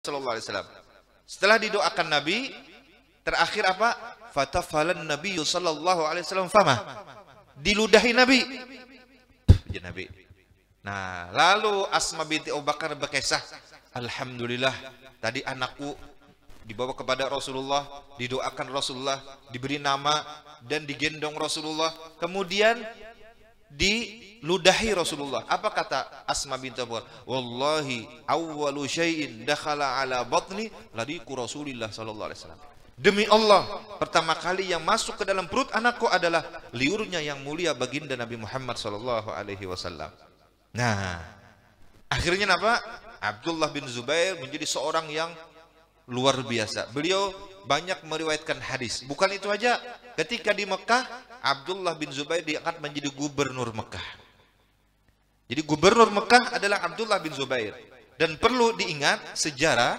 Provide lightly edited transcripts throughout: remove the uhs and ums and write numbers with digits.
sallallahu alaihi wasallam. Setelah didoakan Nabi, terakhir apa? Fatafalan Nabi sallallahu alaihi wasallam fama. Diludahi Nabi. Ya Nabi. Nah, lalu Asma binti Abu Bakar berkisah, alhamdulillah tadi anakku dibawa kepada Rasulullah, didoakan Rasulullah, diberi nama dan digendong Rasulullah, kemudian diludahi Rasulullah. Apa kata Asma binti Abu Bakar? Wallahi awwalu syai'in dakhala ala batni ladiku Rasulillah sallallahu alaihi wasallam. Demi Allah, pertama kali yang masuk ke dalam perut anakku adalah liurnya yang mulia baginda Nabi Muhammad sallallahu alaihi wasallam. Nah, akhirnya apa? Abdullah bin Zubair menjadi seorang yang luar biasa. Beliau banyak meriwayatkan hadis. Bukan itu aja, ketika di Mekah, Abdullah bin Zubair diangkat menjadi gubernur Mekah. Jadi gubernur Mekah adalah Abdullah bin Zubair. Dan perlu diingat, sejarah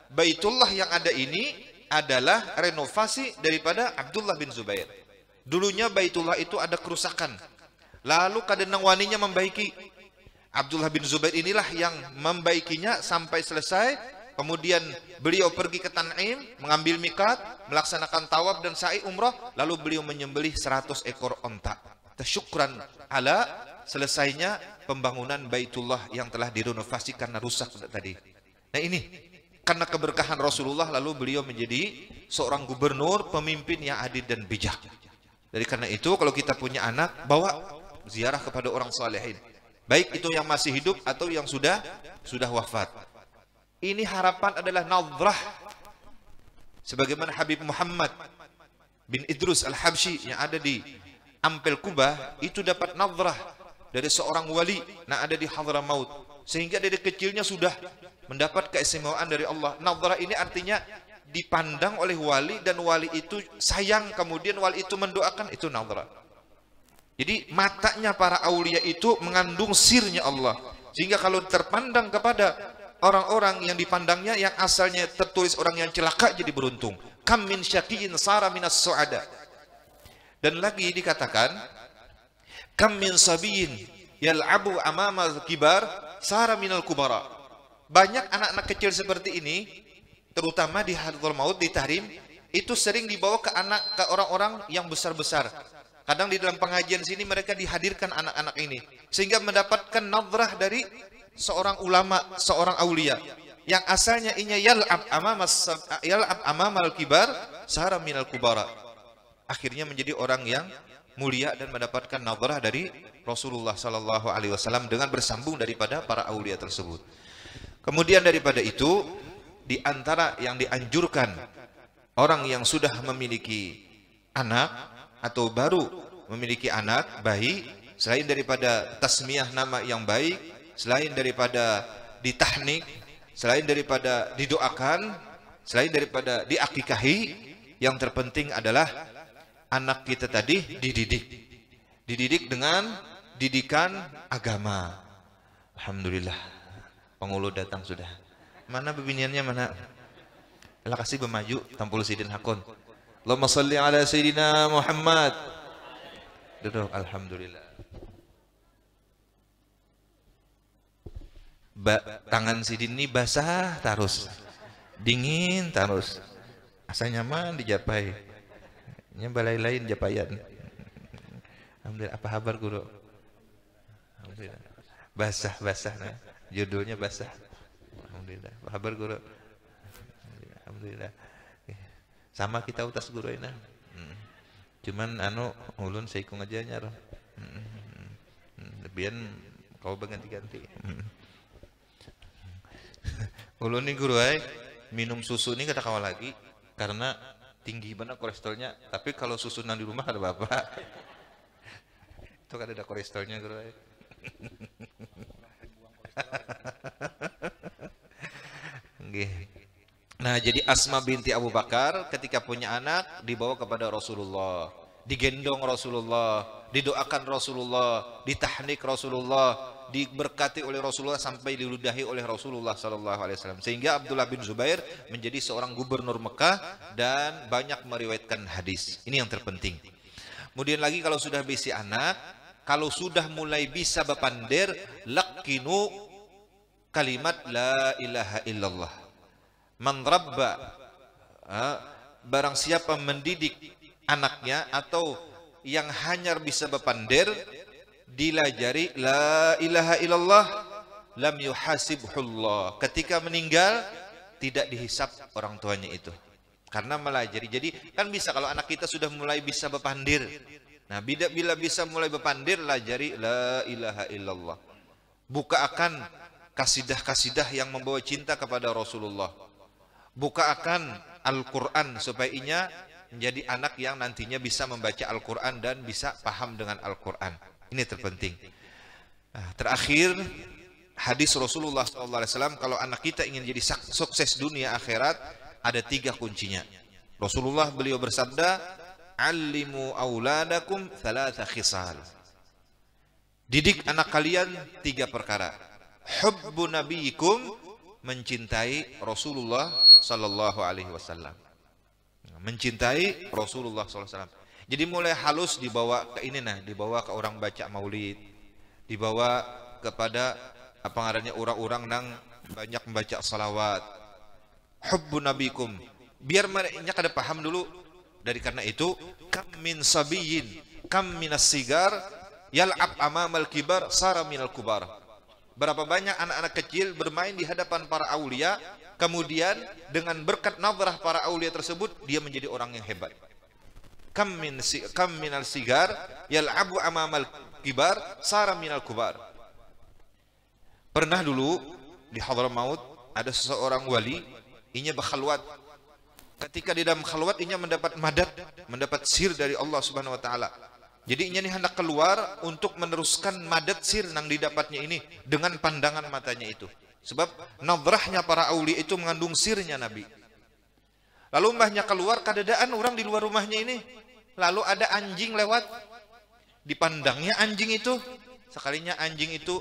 Baitullah yang ada ini adalah renovasi daripada Abdullah bin Zubair. Dulunya Baitullah itu ada kerusakan, lalu Kadenang Waninya membaiki. Abdullah bin Zubair inilah yang membaikinya sampai selesai. Kemudian beliau pergi ke Tan'im, mengambil miqat, melaksanakan tawaf dan sa'i umrah, lalu beliau menyembelih 100 ekor onta. Tasyukran ala selesainya pembangunan Baitullah yang telah direnovasi karena rusak tadi. Nah ini karena keberkahan Rasulullah, lalu beliau menjadi seorang gubernur, pemimpin yang adil dan bijak. Jadi karena itu kalau kita punya anak, bawa ziarah kepada orang salihin, baik itu yang masih hidup atau yang sudah wafat. Ini harapan adalah nadrah, sebagaimana Habib Muhammad bin Idrus Al-Habsyi yang ada di Ampel Kubah itu dapat nadrah dari seorang wali, nah ada di Hadramaut, sehingga dari kecilnya sudah mendapat keistimewaan dari Allah. Nadrah ini artinya dipandang oleh wali dan wali itu sayang, kemudian wali itu mendoakan, itu nadrah. Jadi matanya para aulia itu mengandung sirnya Allah, sehingga kalau terpandang kepada orang-orang yang dipandangnya yang asalnya tertulis orang yang celaka jadi beruntung. Kam min syaqiyin sara minas su'ada. Dan lagi dikatakan kam min sabiyin yal'abu amama kibar sara minal kubara. Banyak anak-anak kecil seperti ini, terutama di Hadrul Maut, di Tahrim, itu sering dibawa ke orang-orang yang besar-besar. Kadang di dalam pengajian sini mereka dihadirkan anak-anak ini, sehingga mendapatkan nadrah dari seorang ulama, seorang aulia yang asalnya inya yal'ab amamal kibar sara minal kubara. Akhirnya menjadi orang yang mulia dan mendapatkan nadrah dari Rasulullah sallallahu alaihi wasallam dengan bersambung daripada para aulia tersebut. Kemudian daripada itu, di antara yang dianjurkan orang yang sudah memiliki anak atau baru memiliki anak bayi, selain daripada tasmiyah nama yang baik, selain daripada ditahnik, selain daripada didoakan, selain daripada diakikahi, yang terpenting adalah anak kita tadi dididik dengan didikan agama. Alhamdulillah, penghulu datang sudah. Mana bebiniannya mana? Lah kasih bermaju tampul sidin hakun. Allahumma salli ala sayyidina Muhammad. Duduk, alhamdulillah. Tangan sidin ini basah terus, dingin terus, asa nyaman dijapai. Nya balai lain japayan. Alhamdulillah. Apa kabar guru? Alhamdulillah. Basah nah. Judulnya basah. Alhamdulillah. Apa kabar guru? Alhamdulillah. Sama kita utas guru ini. Cuman ulun seikung aja nyaro. Lebihan kau berganti-ganti. Ulun nih guru minum susu ini kata kawal lagi karena tinggi banget kolesterolnya. Tapi kalau susu nang di rumah ada bapak. Itu kan ada kolesterolnya guru. Nah, jadi Asma binti Abu Bakar ketika punya anak dibawa kepada Rasulullah, digendong Rasulullah, didoakan Rasulullah, ditahnik Rasulullah, diberkati oleh Rasulullah sampai diludahi oleh Rasulullah sallallahu alaihi wasallam. Sehingga Abdullah bin Zubair menjadi seorang gubernur Mekah dan banyak meriwayatkan hadis. Ini yang terpenting. Kemudian lagi kalau sudah bisi anak, kalau sudah mulai bisa bepander, lakinu kalimat la ilaha illallah. Man rabba, barang siapa mendidik anaknya atau yang hanya bisa bepandir, dilajari la ilaha illallah, lam yuhasibhullah. Ketika meninggal tidak dihisap orang tuanya itu karena melajari. Jadi kan bisa kalau anak kita sudah mulai bisa bepandir. Nah, bila bisa mulai bepandir, lajari la ilaha illallah. Buka akan kasidah-kasidah yang membawa cinta kepada Rasulullah. Buka akan Al-Quran supaya inya menjadi anak yang nantinya bisa membaca Al-Quran dan bisa paham dengan Al-Quran. Ini terpenting. Nah, terakhir, hadis Rasulullah SAW, kalau anak kita ingin jadi sukses dunia akhirat, ada 3 kuncinya. Rasulullah beliau bersabda, "Allimu auladakum thalatha khisal." Didik anak kalian 3 perkara. Hubbu nabiyikum, mencintai Rasulullah sallallahu alaihi wasallam. Mencintai Rasulullah sallallahu alaihi wasallam. Jadi mulai halus dibawa ke ini, nah, dibawa ke orang baca maulid, dibawa kepada apa ngarannya orang-orang nang banyak membaca salawat. Hubbu nabikum, biar mereka kada paham dulu. Dari karena itu, kam min sabiyin, kam minas sigar, yal'ab amamal kibar, sara minal kubar. Berapa banyak anak-anak kecil bermain di hadapan para aulia, kemudian dengan berkat nazarah para aulia tersebut dia menjadi orang yang hebat. Kam minal sigar yal'abu amamal kibar, sara minal kubar. Pernah dulu di Hadramaut ada seseorang wali, inya berkhalwat. Ketika di dalam khalwat inya mendapat madad, mendapat sir dari Allah Subhanahu wa taala. Jadi inya hendak keluar untuk meneruskan madad sir yang didapatnya ini dengan pandangan matanya itu. Sebab nadrahnya para aulia itu mengandung sirnya Nabi. Lalu mbahnya keluar, kadadaan orang di luar rumahnya ini. Lalu ada anjing lewat. Dipandangnya anjing itu. Sekalinya anjing itu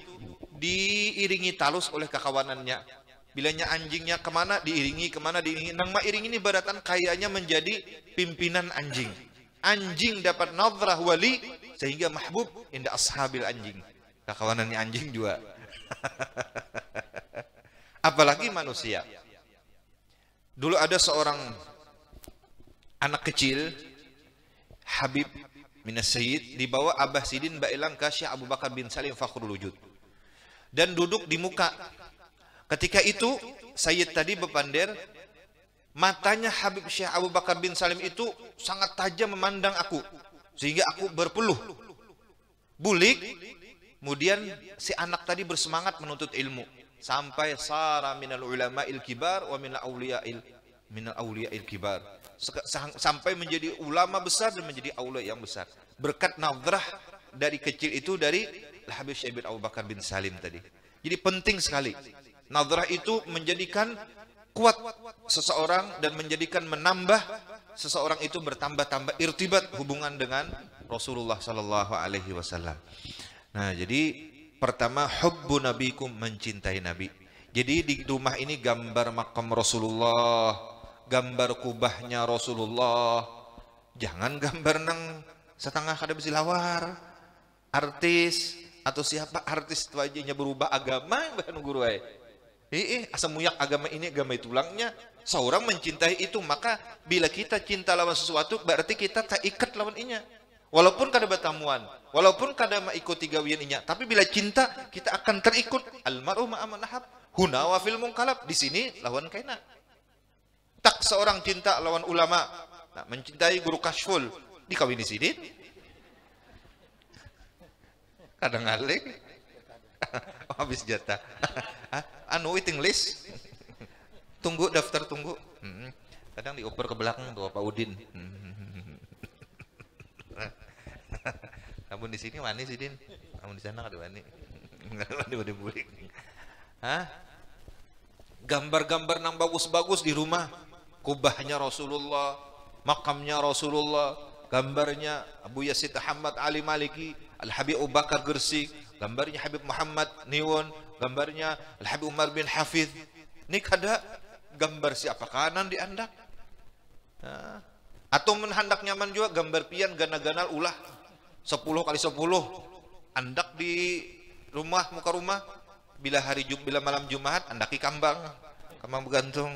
diiringi talus oleh kekawanannya. Bilanya anjingnya kemana diiringi, kemana diiringi. Nang mairing ini baratan kayaknya menjadi pimpinan anjing. Anjing dapat nadrah wali sehingga mahbub inda ashabil anjing. Kekawanannya anjing juga. Apalagi manusia. Dulu ada seorang anak kecil, Habib Minas Sayyid, dibawa Abah Sidin Bailang ke Syekh Abu Bakar bin Salim Fakhrul Wujud. Dan duduk di muka. Ketika itu Sayyid tadi bepandir, matanya Habib Syekh Abu Bakar bin Salim itu sangat tajam memandang aku, sehingga aku berpeluh. Bulik, kemudian si anak tadi bersemangat menuntut ilmu sampai sara minal ulama'il kibar wa minal awliya'il kibar, sampai menjadi ulama besar dan menjadi aulia yang besar berkat nadrah dari kecil itu dari Habib Syekh Abu Bakar bin Salim tadi. Jadi penting sekali nadrah itu menjadikan kuat seseorang dan menjadikan menambah seseorang itu bertambah-tambah irtibat hubungan dengan Rasulullah sallallahu alaihi wasallam. Nah, jadi pertama hubbu nabikum, mencintai Nabi. Jadi di rumah ini gambar makam Rasulullah, gambar kubahnya Rasulullah. Jangan gambar nang setengah kada besi lawar. Artis atau siapa artis itu aja berubah agama bahan guru ay. Asam muyak agama ini agama tulangnya. Seorang mencintai itu, maka bila kita cinta lawan sesuatu berarti kita tak ikat lawan inya. Walaupun kada bertamuan, walaupun kada mengikuti gawian inya, tapi bila cinta kita akan terikut. Almaru ma'aman nahab, huna wa fil munqalab. Di sini lawan kaina. Tak seorang cinta lawan ulama, nah, mencintai guru Kashful, dikawin di sini. Kadang alik. Habis jatah. Anu waiting list. Tunggu daftar tunggu. Kadang dioper ke belakang tuh Pak Udin. Kamu di sini wani sih Din. Kamu di sana kada wani. Enggak wani bulik. Hah? Gambar-gambar nang bagus-bagus di rumah. Kubahnya Rasulullah, makamnya Rasulullah, gambarnya Abu Yazid Ahmad Ali Maliki, Al-Habib Abu Bakar Gersik, gambarnya Habib Muhammad Niwon, gambarnya Al-Habib Umar bin Hafidh. Ini kada gambar siapa kanan diandak. Nah, atau menhandak nyaman juga gambar pian gana-ganal ulah 10 kali 10 andak di rumah muka rumah. Bila malam Jumat andaki kambang bergantung.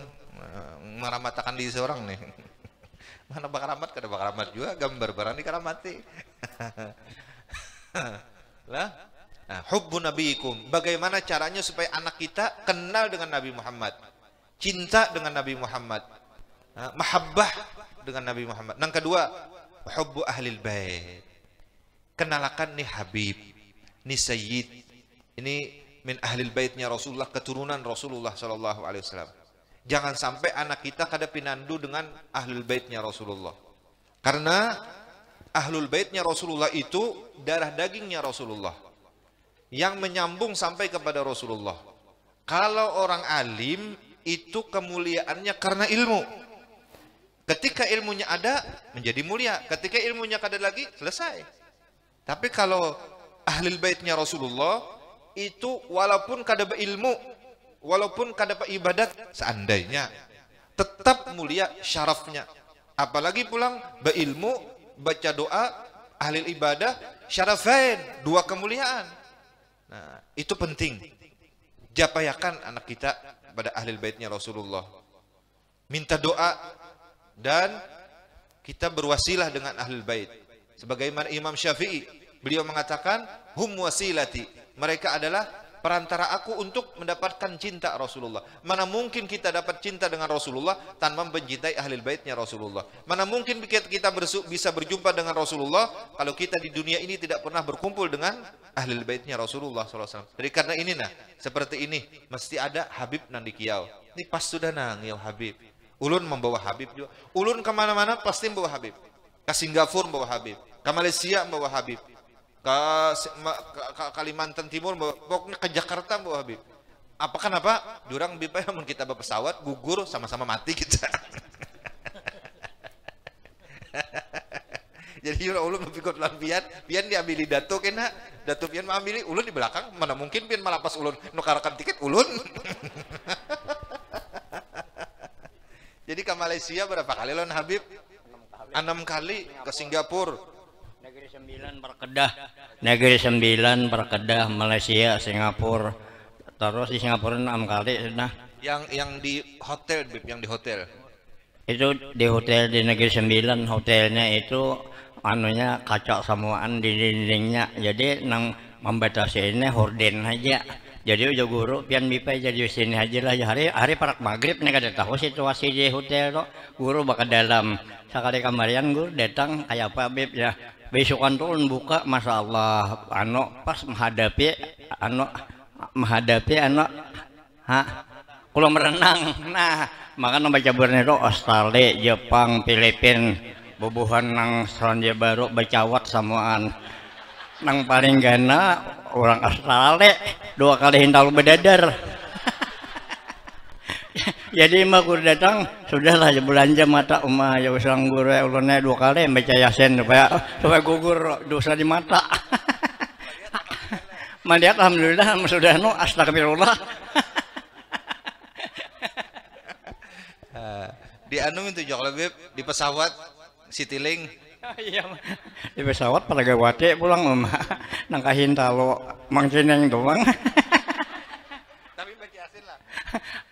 meramatakan diri seorang nih. Mana bakaramat, kada bakaramat juga gambar barang dikaramati. Lah, nah, hubbu nabiikum. Bagaimana caranya supaya anak kita kenal dengan Nabi Muhammad, cinta dengan Nabi Muhammad, mahabbah dengan Nabi Muhammad. Yang kedua, hubbu ahlil bait. Kenalakan nih Habib, nih Sayyid, ini min ahlil baitnya Rasulullah, keturunan Rasulullah sallallahu alaihi wasallam. Jangan sampai anak kita kada pinandu dengan ahlul baitnya Rasulullah. Karena ahlul baitnya Rasulullah itu darah dagingnya Rasulullah yang menyambung sampai kepada Rasulullah. Kalau orang alim itu kemuliaannya karena ilmu. Ketika ilmunya ada menjadi mulia, ketika ilmunya kada lagi selesai. Tapi kalau ahlul baitnya Rasulullah itu walaupun kada berilmu, walaupun kada ibadat, seandainya tetap mulia syarafnya. Apalagi pulang berilmu, baca doa, ahli ibadah, syarafain, dua kemuliaan. Nah, itu penting. Japayakan anak kita pada ahli baitnya Rasulullah. Minta doa dan kita berwasilah dengan ahli bait. Sebagaimana Imam Syafi'i, beliau mengatakan, hum wasilati. Mereka adalah perantara aku untuk mendapatkan cinta Rasulullah. Mana mungkin kita dapat cinta dengan Rasulullah tanpa mencintai ahli baitnya Rasulullah. Mana mungkin kita bisa berjumpa dengan Rasulullah kalau kita di dunia ini tidak pernah berkumpul dengan ahli baitnya Rasulullah SAW. Jadi karena ini nah, seperti ini mesti ada Habib nang di kiau. Ini pas sudah nang ya Habib. Ulun membawa Habib juga. Ulun kemana-mana pasti membawa Habib. Ke Singapura membawa Habib. Ke Malaysia membawa Habib. Ke Kalimantan Timur, pokoknya ke Jakarta bawa Habib. Apa kenapa? Jurang bipa yang kita pesawat gugur sama-sama mati kita. Jadi ulun pikir lan pian diambil di dato kena, dato pian mengambil ulun di belakang, mana mungkin pian malapas ulun nukarakan tiket ulun. Jadi ke Malaysia berapa kali lon Habib? 6 kali. Ke Singapura. Negeri Sembilan berkedah, Malaysia, Singapura. Terus di Singapura 6 kali sudah. Yang di hotel, Bib, yang di hotel. Itu di hotel di Negeri Sembilan, hotelnya itu anunya kaca semuaan di dindingnya. Jadi nang membatasi ini horden aja. Jadi udah guru pian bipai jadi sini aja lah. Hari parak maghrib nih kada tahu situasi di hotel lo. Guru bakal dalam. Sekali kamarian guru datang kayak apa Bib ya. Besokan turun buka, masya Allah, pas menghadapi kalau merenang, nah makanya baca bulan itu Australia, Jepang, Filipina, bubuhan nang Selandia Baru, bacawat samaan, nang paling gana orang Australia 2 kali hintal bedadar. Jadi emak guru datang, sudahlah belanja mata umah ya usang guru ulunnya 2 kali baca yasin supaya gugur dosa di mata. Melihat alhamdulillah sudah astagfirullah. Di anu itu jok lebih di pesawat Citylink. Iya, di pesawat pada gawate pulang emak nangkahin talo mangcineng doang.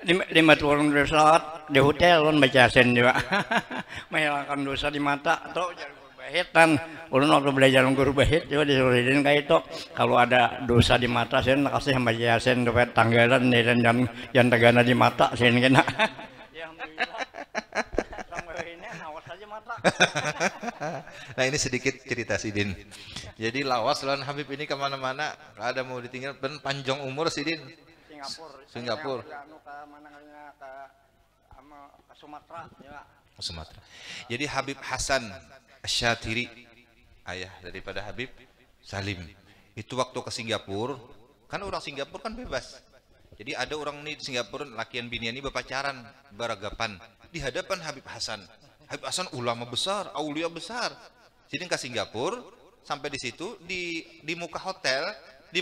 Lima turun pesawat di hotel ulun baca yasin juga. Menghilangkan dosa di mata atau guru bahitan. Ulun waktu belajar guru bahit juga disuruhin kayak itu kalau ada dosa di mata sen kasih baca yasin supaya tanggalan dan yang tegana di mata sen kena. Ya alhamdulillah. Sampai ini awas aja mata. Nah ini sedikit cerita Sidin. Jadi lawas lawan Habib ini kemana-mana ada mau ditinggal panjang umur Sidin. Singapura. Ke Sumatera. Ya. Sumatera. Jadi Habib Hasan Asyatiri, ayah daripada Habib Salim, itu waktu ke Singapura, kan orang Singapura kan bebas. Jadi ada orang nih di Singapura, lakian binian ini berpacaran, beragapan di hadapan Habib Hasan. Habib Hasan ulama besar, aulia besar. Jadi ke Singapura, sampai di situ di muka hotel, di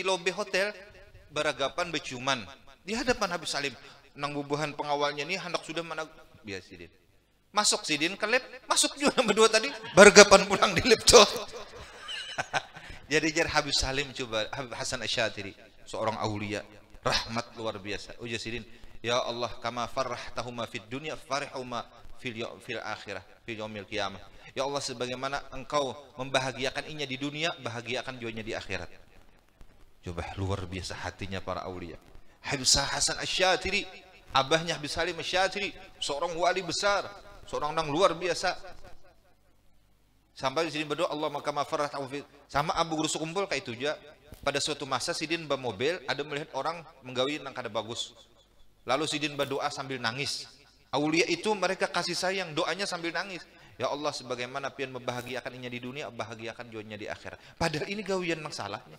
lobi hotel. Beragapan berciuman di hadapan Habib Salim. Nang bubuhan pengawalnya ini hendak sudah mana biasa Sidin. Masuk Sidin ke lab, masuk juga berdua tadi. Beragapan pulang di lab tuh. Jadi Habib Salim coba Habib Hasan Asyatiri, seorang aulia, rahmat luar biasa. Uja Sidin, Ya Allah, kama farrahtahuma fid dunya farihuma fil akhirah, fil yaumil qiyamah. Ya Allah, sebagaimana engkau membahagiakan inya di dunia, bahagiakan juanya di akhirat. Coba, luar biasa hatinya para aulia. Habib Hasan Asy-Syatiri, abahnya Habib Salim Asy-Syatiri, seorang wali besar, seorang orang luar biasa. Sampai di sini berdoa, Allah maka mafarah taufik. Sama Abu Guru Sukumpul kayak itu juga. Pada suatu masa Sidin bermobil, ada melihat orang menggawi nang kada bagus. Lalu Sidin berdoa sambil nangis. Aulia itu mereka kasih sayang, doanya sambil nangis. Ya Allah, sebagaimana pian membahagiakan inya di dunia, bahagiakan juanya di akhirat. Padahal ini gawian masalahnya.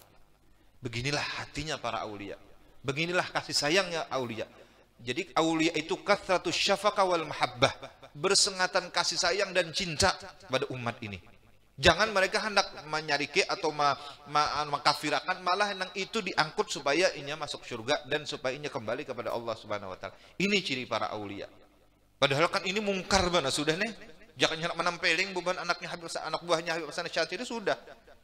Beginilah hatinya para aulia. Beginilah kasih sayangnya aulia. Jadi aulia itu kathratus syafaqah wal mahabbah, bersengatan kasih sayang dan cinta pada umat ini. Jangan mereka hendak menyariki atau mengkafirakan, malah yang itu diangkut supaya inya masuk surga dan supaya inya kembali kepada Allah Subhanahu wa taala. Ini ciri para aulia. Padahal kan ini mungkar bana sudah nih. Jangan hendak menampeling beban anak buahnya Habib Hasan Asy-Syatiri sudah.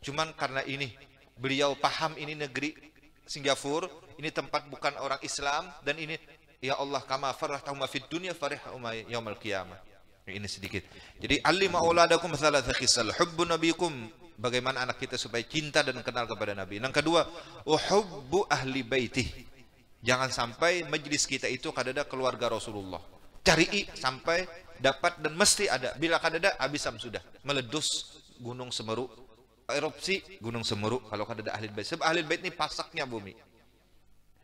Cuman karena ini beliau paham ini negeri Singapura, ini tempat bukan orang Islam, dan ini ya Allah kama farrahtahuma fid dunya farihuma yaumil qiyamah. Ini sedikit. Jadi allima auladakum thalatha khisal, hubbu nabiyikum, bagaimana anak kita supaya cinta dan kenal kepada Nabi. Yang kedua, uhubbu ahli baitih. Jangan sampai majlis kita itu kadada keluarga Rasulullah. Cari sampai dapat dan mesti ada. Bila kadada habisam sudah. Meledus gunung Semeru, erupsi gunung Semeru kalau kadada ahli bait. Sebab ahli bait ini pasaknya bumi.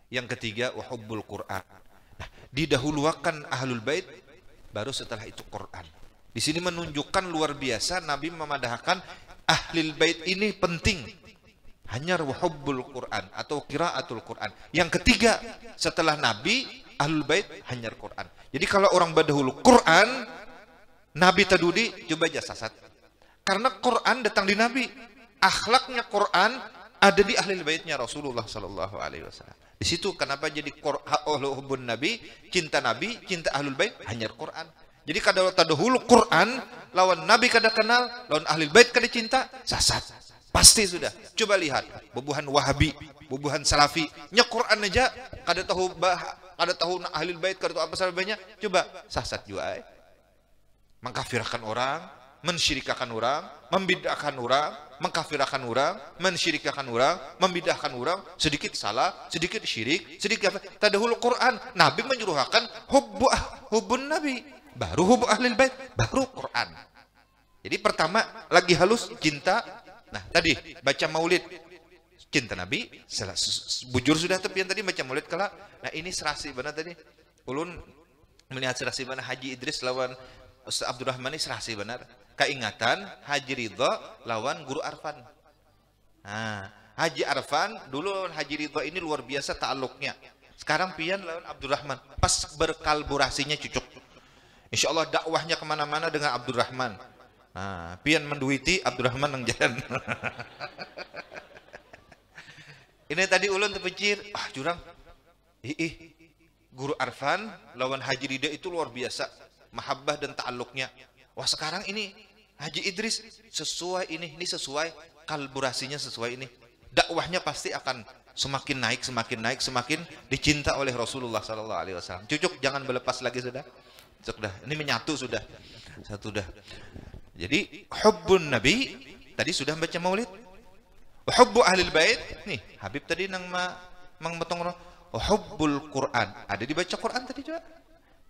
Yang ketiga, uhubbul Quran. Nah, didahulukan ahlul bait, baru setelah itu Quran. Di sini menunjukkan luar biasa Nabi memadahkan ahlul bait ini penting. Hanya hubbul Quran atau qiraatul Quran. Yang ketiga setelah Nabi ahlul bait hanya Quran. Jadi kalau orang berdahulu Quran, Nabi tadudi coba aja sasat. Karena Quran datang di Nabi. Akhlaknya Quran ada di ahlul baitnya Rasulullah sallallahu alaihi wasallam. Di situ kenapa jadi hubbun Nabi, cinta Nabi, cinta ahlul bait hanya Quran. Jadi kalau tadahulu Quran lawan Nabi kada kenal, lawan ahlul bait kada cinta, sasat. Pasti sudah. Coba lihat bubuhan Wahabi, bubuhan Salafi, nya Quran aja kada tahu ahlul bait, kada tahu apa salahnya, coba sasat juga. Mengkafirkan orang, mensyirikakan orang, membid'ahkan orang, mengkafirkan orang, mensyirikakan orang, membid'ahkan orang, sedikit salah, sedikit syirik, sedikit apa? Tadahulu Quran, Nabi menyuruhkan hubbun Nabi, baru hubbu ahlil bait, baru Quran. Jadi pertama lagi halus cinta. Nah, tadi baca maulid cinta Nabi, bujur sudah tepian tadi baca maulid kala. Nah, ini serasi benar tadi. Ulun melihat serasi benar Haji Idris lawan Ustaz Abdurrahman ini serasi benar. Keingatan Haji Ridho lawan Guru Arfan. Nah, Haji Arfan dulu Haji Ridho ini luar biasa ta'aluknya. Sekarang pian lawan Abdurrahman. Pas berkolaborasinya cocok. Insya Allah dakwahnya kemana-mana dengan Abdurrahman. Nah, pian menduiti Abdurrahman yang jalan. Ini tadi ulun terpikir, jurang. Guru Arfan lawan Haji Ridho itu luar biasa. Mahabbah dan ta'aluknya. Wah, sekarang ini Haji Idris sesuai ini sesuai kolaborasinya sesuai ini. Dakwahnya pasti akan semakin naik, semakin dicinta oleh Rasulullah sallallahu alaihi wasallam. Cucuk jangan berlepas lagi sudah. Sudah, ini menyatu sudah. Satu dah. Jadi hubbun Nabi tadi sudah baca maulid. Hubbu ahlil bait. Nih, Habib tadi nang mang betong hubbul Quran. Ada dibaca Quran tadi juga.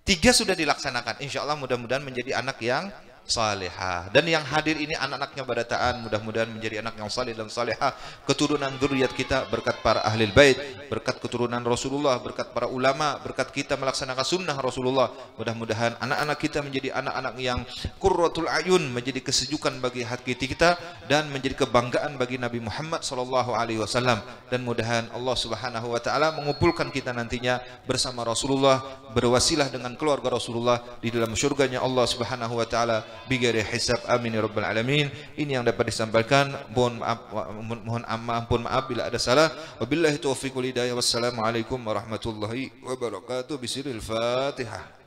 3 sudah dilaksanakan. Insya Allah mudah-mudahan menjadi anak yang salihah. Dan yang hadir ini anak-anaknya barataan, mudah-mudahan menjadi anak yang salih dan salihah. Keturunan zuriat kita berkat para ahli bait, berkat keturunan Rasulullah, berkat para ulama, berkat kita melaksanakan sunnah Rasulullah. Mudah-mudahan anak-anak kita menjadi anak-anak yang qurratul ayun, menjadi kesejukan bagi hati kita dan menjadi kebanggaan bagi Nabi Muhammad sallallahu alaihi wasallam. Dan mudahan Allah Subhanahu wa taala mengumpulkan kita nantinya bersama Rasulullah, berwasilah dengan keluarga Rasulullah di dalam syurganya Allah Subhanahu wa taala bighairi hisab. Amin ya rabbal alamin. Ini yang dapat disampaikan. Mohon maaf bila ada salah. Wabillahi taufiq wal hidayah. Wassalamualaikum warahmatullahi wabarakatuh. Bismillahil Fatihah.